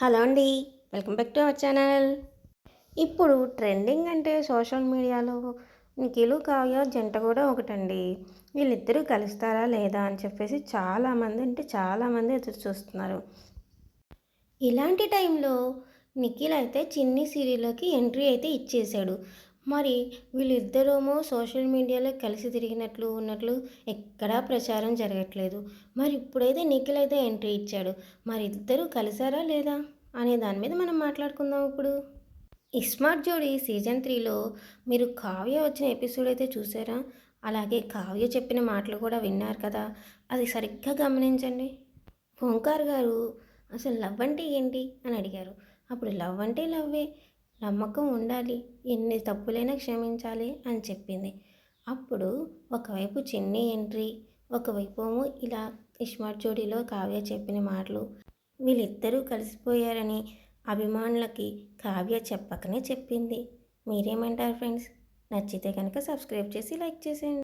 Hello అండి. Welcome back to our channel. ఇప్పుడు trending అంటే సోషల్ మీడియాలో నిఖిలు, కావ్య జంట కూడా ఒకటండి. వీళ్ళిద్దరూ కలుస్తారా లేదా అని చెప్పేసి చాలామంది ఎదురు చూస్తున్నారు. ఇలాంటి టైంలో నిఖిల్ అయితే చిన్ని సీరియల్లోకి ఎంట్రీ అయితే ఇచ్చేశాడు. మరి వీళ్ళిద్దరేమో సోషల్ మీడియాలో కలిసి తిరిగినట్లు ఉన్నట్లు ఎక్కడా ప్రచారం జరగట్లేదు. మరి ఇప్పుడైతే నిఖిల్ అయితే ఎంట్రీ ఇచ్చాడు. మరి ఇద్దరూ కలిసారా లేదా అనే దాని మీద మనం మాట్లాడుకుందాం ఇప్పుడు. ఇస్మార్ట్ జోడీ సీజన్ 3లో మీరు కావ్య వచ్చిన ఎపిసోడ్ అయితే చూసారా? అలాగే కావ్య చెప్పిన మాటలు కూడా విన్నారు కదా! అది సరిగ్గా గమనించండి. ఓంకార్ గారు అసలు లవ్ అంటే ఏంటి అని అడిగారు. అప్పుడు లవ్ అంటే లవ్వే, నమ్మకం ఉండాలి, ఎన్ని తప్పులైనా క్షమించాలి అని చెప్పింది. అప్పుడు ఒకవైపు చిన్ని ఎంట్రీ, ఒకవైపు ఇలా ఇస్మార్ట్ జోడీలో కావ్య చెప్పిన మాటలు, వీళ్ళిద్దరూ కలిసిపోయారని అభిమానులకి కావ్య చెప్పకనే చెప్పింది. మీరేమంటారు ఫ్రెండ్స్? నచ్చితే కనుక సబ్స్క్రైబ్ చేసి లైక్ చేసేయండి.